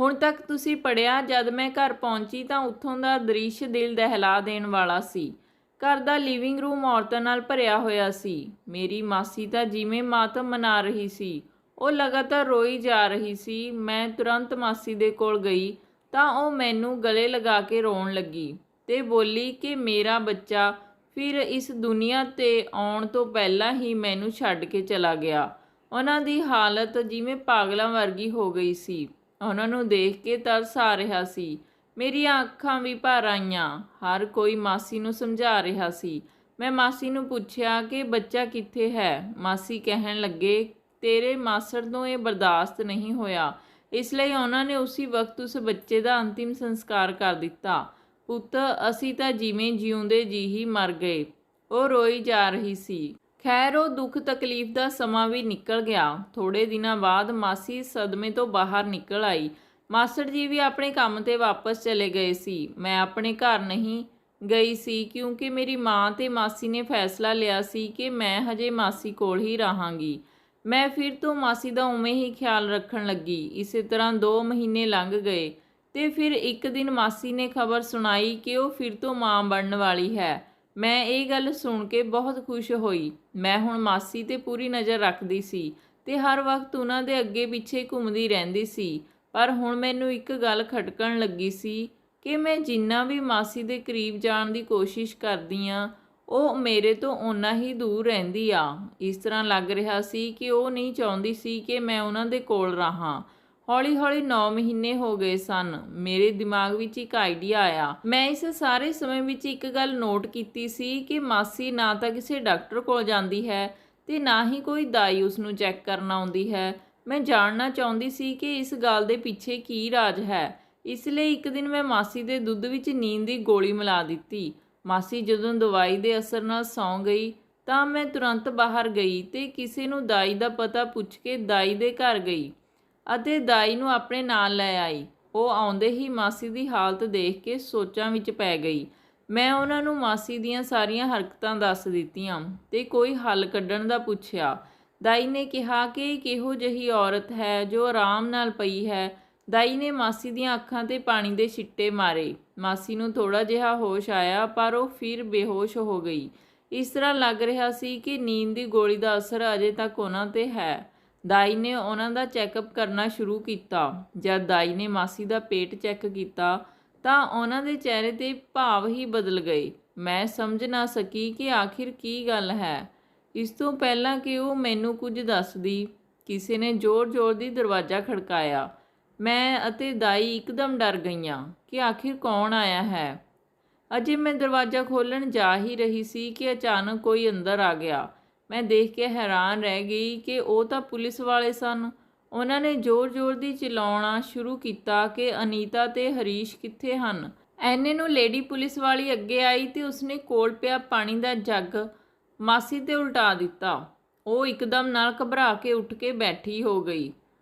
ਹੁਣ ਤੱਕ ਤੁਸੀਂ ਪੜ੍ਹਿਆ। ਜਦ ਮੈਂ ਘਰ ਪਹੁੰਚੀ ਤਾਂ ਉੱਥੋਂ ਦਾ ਦ੍ਰਿਸ਼ ਦਿਲ ਦਹਿਲਾ ਦੇਣ ਵਾਲਾ ਸੀ। ਘਰ ਦਾ ਲਿਵਿੰਗ ਰੂਮ ਔਰਤਾਂ ਨਾਲ ਭਰਿਆ ਹੋਇਆ ਸੀ। ਮੇਰੀ ਮਾਸੀ ਤਾਂ ਜਿਵੇਂ ਮਾਤਮ ਮਨਾ ਰਹੀ ਸੀ। ਉਹ ਲਗਾਤਾਰ ਰੋਈ ਜਾ ਰਹੀ ਸੀ। ਮੈਂ ਤੁਰੰਤ ਮਾਸੀ ਦੇ ਕੋਲ ਗਈ ਤਾਂ ਉਹ ਮੈਨੂੰ ਗਲੇ ਲਗਾ ਕੇ ਰੋਣ ਲੱਗੀ ਤੇ ਬੋਲੀ ਕਿ ਮੇਰਾ ਬੱਚਾ ਫਿਰ ਇਸ ਦੁਨੀਆ 'ਤੇ ਆਉਣ ਤੋਂ ਪਹਿਲਾਂ ਹੀ ਮੈਨੂੰ ਛੱਡ ਕੇ ਚਲਾ ਗਿਆ। ਉਹਨਾਂ ਦੀ ਹਾਲਤ ਜਿਵੇਂ ਪਾਗਲਾਂ ਵਰਗੀ ਹੋ ਗਈ ਸੀ। ਉਹਨਾਂ ਨੂੰ ਦੇਖ ਕੇ ਤਰਸ ਆ ਰਿਹਾ ਸੀ। ਮੇਰੀਆਂ ਅੱਖਾਂ ਵੀ ਭਰ ਆਈਆਂ। ਹਰ ਕੋਈ ਮਾਸੀ ਨੂੰ ਸਮਝਾ ਰਿਹਾ ਸੀ। ਮੈਂ ਮਾਸੀ ਨੂੰ ਪੁੱਛਿਆ ਕਿ ਬੱਚਾ ਕਿੱਥੇ ਹੈ। ਮਾਸੀ ਕਹਿਣ ਲੱਗੇ, ਤੇਰੇ ਮਾਸੜ ਨੂੰ ਇਹ ਬਰਦਾਸ਼ਤ ਨਹੀਂ ਹੋਇਆ, ਇਸ ਲਈ ਉਹਨਾਂ ਨੇ ਉਸੇ ਵਕਤ ਉਸ ਬੱਚੇ ਦਾ ਅੰਤਿਮ ਸੰਸਕਾਰ ਕਰ ਦਿੱਤਾ। ਪੁੱਤ, ਅਸੀਂ ਤਾਂ ਜਿਵੇਂ ਜਿਉਂਦੇ ਜੀ ਹੀ ਮਰ ਗਏ। ਉਹ ਰੋਈ ਜਾ ਰਹੀ ਸੀ। ਖੈਰ, ਉਹ ਦੁੱਖ ਤਕਲੀਫ ਦਾ ਸਮਾਂ ਵੀ ਨਿਕਲ ਗਿਆ। ਥੋੜ੍ਹੇ ਦਿਨਾਂ ਬਾਅਦ ਮਾਸੀ ਸਦਮੇ ਤੋਂ ਬਾਹਰ ਨਿਕਲ ਆਈ। ਮਾਸੜ ਜੀ ਵੀ ਆਪਣੇ ਕੰਮ 'ਤੇ ਵਾਪਸ ਚਲੇ ਗਏ ਸੀ। ਮੈਂ ਆਪਣੇ ਘਰ ਨਹੀਂ ਗਈ ਸੀ ਕਿਉਂਕਿ ਮੇਰੀ ਮਾਂ ਤੇ ਮਾਸੀ ਨੇ ਫੈਸਲਾ ਲਿਆ ਸੀ ਕਿ ਮੈਂ ਹਜੇ ਮਾਸੀ ਕੋਲ ਹੀ ਰਹਾਂਗੀ। ਮੈਂ ਫਿਰ ਤੋਂ ਮਾਸੀ ਦਾ ਉਵੇਂ ਹੀ ਖਿਆਲ ਰੱਖਣ ਲੱਗੀ। ਇਸੇ ਤਰ੍ਹਾਂ 2 ਮਹੀਨੇ ਲੰਘ ਗਏ ਤੇ ਫਿਰ ਇੱਕ ਦਿਨ ਮਾਸੀ ਨੇ ਖਬਰ ਸੁਣਾਈ ਕਿ ਉਹ ਫਿਰ ਤੋਂ ਮਾਂ ਬਣਨ ਵਾਲੀ ਹੈ। ਮੈਂ ਇਹ ਗੱਲ ਸੁਣ ਕੇ ਬਹੁਤ ਖੁਸ਼ ਹੋਈ। ਮੈਂ ਹੁਣ ਮਾਸੀ 'ਤੇ ਪੂਰੀ ਨਜ਼ਰ ਰੱਖਦੀ ਸੀ ਤੇ ਹਰ ਵਕਤ ਉਹਨਾਂ ਦੇ ਅੱਗੇ ਪਿੱਛੇ ਘੁੰਮਦੀ ਰਹਿੰਦੀ ਸੀ। ਪਰ ਹੁਣ ਮੈਨੂੰ ਇੱਕ ਗੱਲ ਖਟਕਣ ਲੱਗੀ ਸੀ ਕਿ ਮੈਂ ਜਿੰਨਾ ਵੀ ਮਾਸੀ ਦੇ ਕਰੀਬ ਜਾਣ ਦੀ ਕੋਸ਼ਿਸ਼ ਕਰਦੀ ਹਾਂ, ਉਹ ਮੇਰੇ ਤੋਂ ਓਨਾ ਹੀ ਦੂਰ ਰਹਿੰਦੀ ਆ। ਇਸ ਤਰ੍ਹਾਂ ਲੱਗ ਰਿਹਾ ਸੀ ਕਿ ਉਹ ਨਹੀਂ ਚਾਹੁੰਦੀ ਸੀ ਕਿ ਮੈਂ ਉਹਨਾਂ ਦੇ ਕੋਲ ਰਹਾਂ। ਹੌਲੀ-ਹੌਲੀ 9 ਮਹੀਨੇ ਹੋ ਗਏ ਸਨ। ਮੇਰੇ ਦਿਮਾਗ ਵਿੱਚ ਇੱਕ ਆਈਡੀਆ ਆਇਆ। ਮੈਂ ਇਸ ਸਾਰੇ ਸਮੇਂ ਵਿੱਚ ਇੱਕ ਗੱਲ ਨੋਟ ਕੀਤੀ ਸੀ ਕਿ ਮਾਸੀ ਨਾ ਤਾਂ ਕਿਸੇ ਡਾਕਟਰ ਕੋਲ ਜਾਂਦੀ ਹੈ ਤੇ ਨਾ ਹੀ ਕੋਈ ਦਾਈ ਉਸ ਨੂੰ ਚੈੱਕ ਕਰਨ ਆਉਂਦੀ ਹੈ। ਮੈਂ ਜਾਣਨਾ ਚਾਹੁੰਦੀ ਸੀ ਕਿ ਇਸ ਗੱਲ ਦੇ ਪਿੱਛੇ ਕੀ ਰਾਜ ਹੈ। ਇਸ ਲਈ ਇੱਕ ਦਿਨ ਮੈਂ ਮਾਸੀ ਦੇ ਦੁੱਧ ਵਿੱਚ ਨੀਂਦ ਦੀ ਗੋਲੀ ਮਿਲਾ ਦਿੱਤੀ। ਮਾਸੀ ਜਦੋਂ ਦਵਾਈ ਦੇ ਅਸਰ ਨਾਲ ਸੌਂ ਗਈ ਤਾਂ ਮੈਂ ਤੁਰੰਤ ਬਾਹਰ ਗਈ ਤੇ ਕਿਸੇ ਨੂੰ ਦਾਈ ਦਾ ਪਤਾ ਪੁੱਛ ਕੇ ਦਾਈ ਦੇ ਘਰ ਗਈ ਅਤੇ ਦਾਈ ਨੂੰ ਆਪਣੇ ਨਾਲ ਲੈ ਆਈ। ਉਹ ਆਉਂਦੇ ਹੀ ਮਾਸੀ ਦੀ ਹਾਲਤ ਦੇਖ ਕੇ ਸੋਚਾਂ ਵਿੱਚ ਪੈ ਗਈ। ਮੈਂ ਉਹਨਾਂ ਨੂੰ ਮਾਸੀ ਦੀਆਂ ਸਾਰੀਆਂ ਹਰਕਤਾਂ ਦੱਸ ਦਿੱਤੀਆਂ ਤੇ ਕੋਈ ਹੱਲ ਕੱਢਣ ਦਾ ਪੁੱਛਿਆ। ਦਾਈ ਨੇ ਕਿਹਾ ਕਿ ਇਹ ਕਿਹੋ ਜਿਹੀ ਔਰਤ ਹੈ ਜੋ ਆਰਾਮ ਨਾਲ ਪਈ ਹੈ। ਦਾਈ ਨੇ ਮਾਸੀ ਦੀਆਂ ਅੱਖਾਂ 'ਤੇ ਪਾਣੀ ਦੇ ਛਿੱਟੇ ਮਾਰੇ। ਮਾਸੀ ਨੂੰ ਥੋੜ੍ਹਾ ਜਿਹਾ ਹੋਸ਼ ਆਇਆ ਪਰ ਉਹ ਫਿਰ ਬੇਹੋਸ਼ ਹੋ ਗਈ। ਇਸ ਤਰ੍ਹਾਂ ਲੱਗ ਰਿਹਾ ਸੀ ਕਿ ਨੀਂਦ ਦੀ ਗੋਲੀ ਦਾ ਅਸਰ ਅਜੇ ਤੱਕ ਉਹਨਾਂ 'ਤੇ ਹੈ। ਦਾਈ ਨੇ ਉਹਨਾਂ ਦਾ ਚੈੱਕਅਪ ਕਰਨਾ ਸ਼ੁਰੂ ਕੀਤਾ। ਜਦ ਦਾਈ ਨੇ ਮਾਸੀ ਦਾ ਪੇਟ ਚੈੱਕ ਕੀਤਾ ਤਾਂ ਉਹਨਾਂ ਦੇ ਚਿਹਰੇ 'ਤੇ ਭਾਵ ਹੀ ਬਦਲ ਗਏ। ਮੈਂ ਸਮਝ ਨਾ ਸਕੀ ਕਿ ਆਖਿਰ ਕੀ ਗੱਲ ਹੈ। ਇਸ ਤੋਂ ਪਹਿਲਾਂ ਕਿ ਉਹ ਮੈਨੂੰ ਕੁਝ ਦੱਸਦੀ, ਕਿਸੇ ਨੇ ਜ਼ੋਰ-ਜ਼ੋਰ ਦੀ ਦਰਵਾਜ਼ਾ ਖੜਕਾਇਆ। ਮੈਂ ਅਤੇ ਦਾਈ ਇੱਕਦਮ ਡਰ ਗਈਆਂ ਕਿ ਆਖਿਰ ਕੌਣ ਆਇਆ ਹੈ। ਅਜੇ ਮੈਂ ਦਰਵਾਜ਼ਾ ਖੋਲ੍ਹਣ ਜਾ ਹੀ ਰਹੀ ਸੀ ਕਿ ਅਚਾਨਕ ਕੋਈ ਅੰਦਰ ਆ ਗਿਆ। ਮੈਂ ਦੇਖ ਕੇ ਹੈਰਾਨ ਰਹਿ ਗਈ ਕਿ ਉਹ ਤਾਂ ਪੁਲਿਸ ਵਾਲੇ ਸਨ। ਉਹਨਾਂ ਨੇ ਜ਼ੋਰ-ਜ਼ੋਰ ਦੀ ਚਿਲਾਉਣਾ ਸ਼ੁਰੂ ਕੀਤਾ ਕਿ ਅਨੀਤਾ ਤੇ ਹਰੀਸ਼ ਕਿੱਥੇ ਹਨ। ਐਨੇ ਨੂੰ ਲੇਡੀ ਪੁਲਿਸ ਵਾਲੀ ਅੱਗੇ ਆਈ ਤੇ ਉਸਨੇ ਕੋਲ ਪਿਆ ਪਾਣੀ ਦਾ ਜੱਗ ਮਾਸੀ 'ਤੇ ਉਲਟਾ ਦਿੱਤਾ। ਉਹ ਇੱਕਦਮ ਨਾਲ ਘਬਰਾ ਕੇ ਉੱਠ ਕੇ ਬੈਠੀ ਹੋ ਗਈ।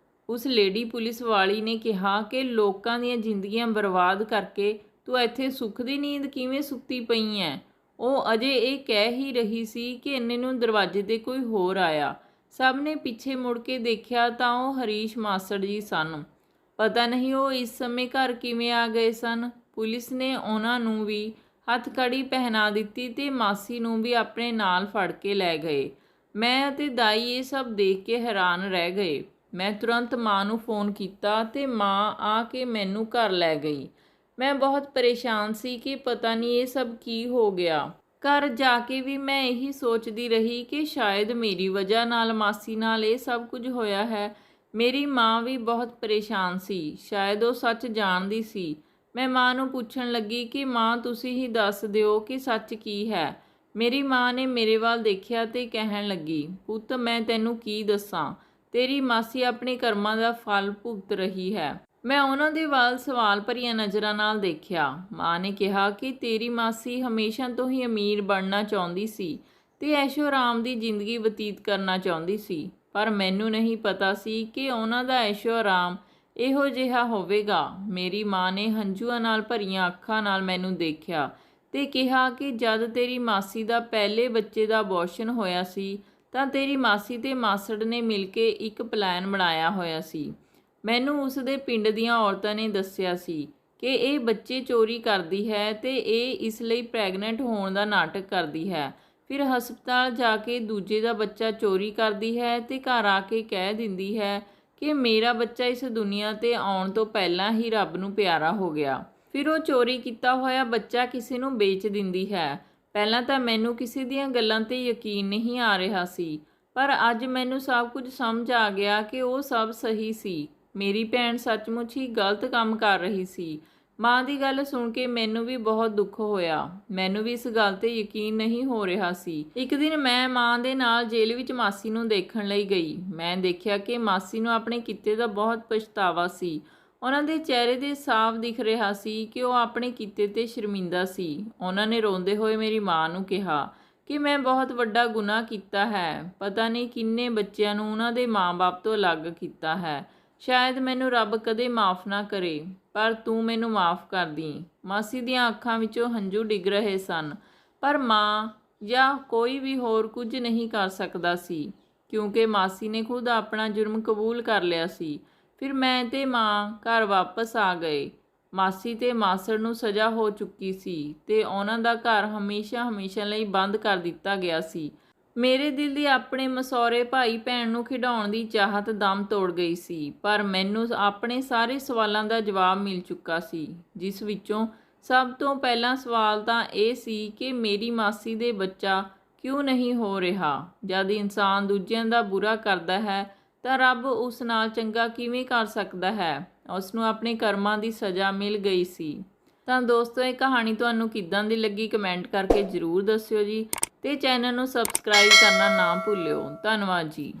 ਉਸ ਲੇਡੀ ਪੁਲਿਸ ਵਾਲੀ ਨੇ ਕਿਹਾ ਕਿ ਲੋਕਾਂ ਦੀਆਂ ਜ਼ਿੰਦਗੀਆਂ ਬਰਬਾਦ ਕਰਕੇ ਤੂੰ ਇੱਥੇ ਸੁੱਖ ਦੀ ਨੀਂਦ ਕਿਵੇਂ ਸੁੱਤੀ ਪਈ ਐਂ। ਉਹ ਅਜੇ ਇਹ ਕਹਿ ਹੀ ਰਹੀ ਸੀ ਕਿ ਇੰਨੇ ਨੂੰ ਦਰਵਾਜ਼ੇ 'ਤੇ ਕੋਈ ਹੋਰ ਆਇਆ। ਸਭ ਨੇ ਪਿੱਛੇ ਮੁੜ ਕੇ ਦੇਖਿਆ ਤਾਂ ਉਹ ਹਰੀਸ਼ ਮਾਸੜ ਜੀ ਸਨ। ਪਤਾ ਨਹੀਂ ਉਹ ਇਸ ਸਮੇਂ ਘਰ ਕਿਵੇਂ ਆ ਗਏ ਸਨ। ਪੁਲਿਸ ਨੇ ਉਹਨਾਂ ਨੂੰ ਵੀ ਹੱਥਕੜੀ ਪਹਿਨਾ ਦਿੱਤੀ ਤੇ ਮਾਸੀ ਨੂੰ ਵੀ ਆਪਣੇ ਨਾਲ ਫੜ ਕੇ ਲੈ ਗਏ। ਮੈਂ ਅਤੇ ਦਾਈ ਇਹ ਸਭ ਦੇਖ ਕੇ ਹੈਰਾਨ ਰਹਿ ਗਏ। ਮੈਂ ਤੁਰੰਤ ਮਾਂ ਨੂੰ ਫੋਨ ਕੀਤਾ ਤੇ ਮਾਂ ਆ ਕੇ ਮੈਨੂੰ ਘਰ ਲੈ ਗਈ। ਮੈਂ ਬਹੁਤ ਪਰੇਸ਼ਾਨ ਸੀ ਕਿ ਪਤਾ ਨਹੀਂ ਇਹ ਸਭ ਕੀ ਹੋ ਗਿਆ। ਘਰ ਜਾ ਕੇ ਵੀ ਮੈਂ ਇਹੀ ਸੋਚਦੀ ਰਹੀ ਕਿ ਸ਼ਾਇਦ ਮੇਰੀ ਵਜ੍ਹਾ ਨਾਲ ਮਾਸੀ ਨਾਲ ਇਹ ਸਭ ਕੁਝ ਹੋਇਆ ਹੈ। ਮੇਰੀ ਮਾਂ ਵੀ ਬਹੁਤ ਪਰੇਸ਼ਾਨ ਸੀ। ਸ਼ਾਇਦ ਉਹ ਸੱਚ ਜਾਣਦੀ ਸੀ। ਮੈਂ ਮਾਂ ਨੂੰ ਪੁੱਛਣ ਲੱਗੀ ਕਿ ਮਾਂ ਤੁਸੀਂ ਹੀ ਦੱਸ ਦਿਓ ਕਿ ਸੱਚ ਕੀ ਹੈ। ਮੇਰੀ ਮਾਂ ਨੇ ਮੇਰੇ ਵੱਲ ਦੇਖਿਆ ਤੇ ਕਹਿਣ ਲੱਗੀ, ਪੁੱਤ ਮੈਂ ਤੈਨੂੰ ਕੀ ਦੱਸਾਂ, ਤੇਰੀ ਮਾਸੀ ਆਪਣੇ ਕਰਮਾਂ ਦਾ ਫਲ ਭੁਗਤ ਰਹੀ ਹੈ। ਮੈਂ ਉਹਨਾਂ ਦੇ ਵੱਲ ਸਵਾਲ ਭਰੀਆਂ ਨਜ਼ਰਾਂ ਨਾਲ ਦੇਖਿਆ। ਮਾਂ ਨੇ ਕਿਹਾ ਕਿ ਤੇਰੀ ਮਾਸੀ ਹਮੇਸ਼ਾ ਤੋਂ ਹੀ ਅਮੀਰ ਬਣਨਾ ਚਾਹੁੰਦੀ ਸੀ ਤੇ ਐਸ਼ੋ ਆਰਾਮ ਦੀ ਜ਼ਿੰਦਗੀ ਬਤੀਤ ਕਰਨਾ ਚਾਹੁੰਦੀ ਸੀ। ਪਰ ਮੈਨੂੰ ਨਹੀਂ ਪਤਾ ਸੀ ਕਿ ਉਹਨਾਂ ਦਾ ਐਸ਼ੋ ਆਰਾਮ ਇਹੋ ਜਿਹਾ ਹੋਵੇਗਾ। ਮੇਰੀ ਮਾਂ ਨੇ ਹੰਝੂਆਂ ਨਾਲ ਭਰੀਆਂ ਅੱਖਾਂ ਨਾਲ ਮੈਨੂੰ ਦੇਖਿਆ ਤੇ ਕਿਹਾ ਕਿ ਜਦ ਤੇਰੀ ਮਾਸੀ ਦਾ ਪਹਿਲੇ ਬੱਚੇ ਦਾ ਅਬੋਰਸ਼ਨ ਹੋਇਆ ਸੀ ਤਾਂ ਤੇਰੀ ਮਾਸੀ ਤੇ ਮਾਸੜ ਨੇ ਮਿਲ ਕੇ ਇੱਕ ਪਲਾਨ ਬਣਾਇਆ ਹੋਇਆ ਸੀ। ਮੈਨੂੰ ਉਸ ਦੇ ਪਿੰਡ ਦੀਆਂ ਔਰਤਾਂ ਨੇ ਦੱਸਿਆ ਸੀ ਕਿ ਇਹ ਬੱਚੇ ਚੋਰੀ ਕਰਦੀ ਹੈ ਤੇ ਇਹ ਇਸ ਲਈ ਪ੍ਰੈਗਨੈਂਟ ਹੋਣ ਦਾ ਨਾਟਕ ਕਰਦੀ ਹੈ। ਫਿਰ ਹਸਪਤਾਲ ਜਾ ਕੇ ਦੂਜੇ ਦਾ ਬੱਚਾ ਚੋਰੀ ਕਰਦੀ ਹੈ ਤੇ ਘਰ ਆ ਕੇ ਕਹਿ ਦਿੰਦੀ ਹੈ ਕਿ ਮੇਰਾ ਬੱਚਾ ਇਸ ਦੁਨੀਆ ਤੇ ਆਉਣ ਤੋਂ ਪਹਿਲਾਂ ਹੀ ਰੱਬ ਨੂੰ ਪਿਆਰਾ ਹੋ ਗਿਆ। ਫਿਰ ਉਹ ਚੋਰੀ ਕੀਤਾ ਹੋਇਆ ਬੱਚਾ ਕਿਸੇ ਨੂੰ ਵੇਚ ਦਿੰਦੀ ਹੈ। ਪਹਿਲਾਂ ਤਾਂ ਮੈਨੂੰ ਕਿਸੇ ਦੀਆਂ ਗੱਲਾਂ ਤੇ ਯਕੀਨ ਨਹੀਂ ਆ ਰਿਹਾ ਸੀ, ਪਰ ਅੱਜ ਮੈਨੂੰ ਸਭ ਕੁਝ ਸਮਝ ਆ ਗਿਆ ਕਿ ਉਹ ਸਭ ਸਹੀ ਸੀ। ਮੇਰੀ ਭੈਣ ਸੱਚਮੁੱਚ ਹੀ ਗਲਤ ਕੰਮ ਕਰ ਰਹੀ ਸੀ। ਮਾਂ ਦੀ ਗੱਲ ਸੁਣ ਕੇ ਮੈਨੂੰ ਵੀ ਬਹੁਤ ਦੁੱਖ ਹੋਇਆ। ਮੈਨੂੰ ਵੀ ਇਸ ਗੱਲ ਤੇ ਯਕੀਨ ਨਹੀਂ ਹੋ ਰਿਹਾ ਸੀ। ਇੱਕ ਦਿਨ ਮੈਂ ਮਾਂ ਦੇ ਨਾਲ ਜੇਲ੍ਹ ਵਿੱਚ ਮਾਸੀ ਨੂੰ ਦੇਖਣ ਲਈ ਗਈ। ਮੈਂ ਦੇਖਿਆ ਕਿ ਮਾਸੀ ਨੂੰ ਆਪਣੇ ਕੀਤੇ ਦਾ ਬਹੁਤ ਪਛਤਾਵਾ ਸੀ। ਉਹਨਾਂ ਦੇ ਚਿਹਰੇ 'ਤੇ ਸਾਫ਼ ਦਿਖ ਰਿਹਾ ਸੀ ਕਿ ਉਹ ਆਪਣੇ ਕੀਤੇ 'ਤੇ ਸ਼ਰਮਿੰਦਾ ਸੀ। ਉਹਨਾਂ ਨੇ ਰੋਂਦੇ ਹੋਏ ਮੇਰੀ ਮਾਂ ਨੂੰ ਕਿਹਾ ਕਿ ਮੈਂ ਬਹੁਤ ਵੱਡਾ ਗੁਨਾਹ ਕੀਤਾ ਹੈ। ਪਤਾ ਨਹੀਂ ਕਿੰਨੇ ਬੱਚਿਆਂ ਨੂੰ ਉਹਨਾਂ ਦੇ ਮਾਂ-ਬਾਪ ਤੋਂ ਅਲੱਗ ਕੀਤਾ ਹੈ। ਸ਼ਾਇਦ ਮੈਨੂੰ ਰੱਬ ਕਦੇ ਮਾफ़ ਨਾ ਕਰੇ, ਪਰ ਤੂੰ ਮੈਨੂੰ ਮਾफ़ ਕਰ ਦੀ। ਮਾਸੀ ਦੀਆਂ ਅੱਖਾਂ ਵਿੱਚੋਂ ਹੰਝੂ ਡਿੱਗ ਰਹੇ ਸਨ, ਪਰ ਮਾਂ ਜਾਂ ਕੋਈ ਵੀ ਹੋਰ ਕੁਝ ਨਹੀਂ ਕਰ ਸਕਦਾ ਸੀ, ਕਿਉਂਕਿ ਮਾਸੀ ਨੇ ਖੁਦ ਆਪਣਾ ਜੁਰਮ ਕਬੂਲ ਕਰ ਲਿਆ ਸੀ। ਫਿਰ ਮੈਂ ਤੇ ਮਾਂ ਘਰ ਵਾਪਸ ਆ ਗਏ। ਮਾਸੀ ਤੇ ਮਾਸੜ ਨੂੰ ਸਜ਼ਾ ਹੋ ਚੁੱਕੀ ਸੀ ਤੇ ਉਹਨਾਂ ਦਾ ਘਰ ਹਮੇਸ਼ਾ ਲਈ ਬੰਦ ਕਰ ਦਿੱਤਾ ਗਿਆ ਸੀ। ਮੇਰੇ ਦਿਲ ਦੀ ਆਪਣੇ ਮਸੌਰੇ ਭਾਈ ਭੈਣ ਨੂੰ ਖਿਡਾਉਣ ਦੀ ਚਾਹਤ ਦਮ ਤੋੜ ਗਈ ਸੀ, ਪਰ ਮੈਨੂੰ ਆਪਣੇ ਸਾਰੇ ਸਵਾਲਾਂ ਦਾ ਜਵਾਬ ਮਿਲ ਚੁੱਕਾ ਸੀ, ਜਿਸ ਵਿੱਚੋਂ ਸਭ ਤੋਂ ਪਹਿਲਾ ਸਵਾਲ ਤਾਂ ਇਹ ਸੀ ਕਿ ਮੇਰੀ ਮਾਸੀ ਦੇ ਬੱਚਾ ਕਿਉਂ ਨਹੀਂ ਹੋ ਰਿਹਾ। ਜਦ ਇਨਸਾਨ ਦੂਜਿਆਂ ਦਾ ਬੁਰਾ ਕਰਦਾ ਹੈ ਤਾਂ ਰੱਬ ਉਸ ਨਾਲ ਚੰਗਾ ਕਿਵੇਂ ਕਰ ਸਕਦਾ ਹੈ। ਉਸ ਨੂੰ ਆਪਣੇ ਕਰਮਾਂ ਦੀ ਸਜ਼ਾ ਮਿਲ ਗਈ ਸੀ। ਤਾਂ ਦੋਸਤੋ, ਇਹ ਕਹਾਣੀ ਤੁਹਾਨੂੰ ਕਿੱਦਾਂ ਦੀ ਲੱਗੀ ਕਮੈਂਟ ਕਰਕੇ ਜ਼ਰੂਰ ਦੱਸਿਓ ਜੀ, ਤੇ ਚੈਨਲ ਨੂੰ ਸਬਸਕ੍ਰਾਈਬ ਕਰਨਾ ਨਾ ਭੁੱਲਿਓ। ਧੰਨਵਾਦ ਜੀ।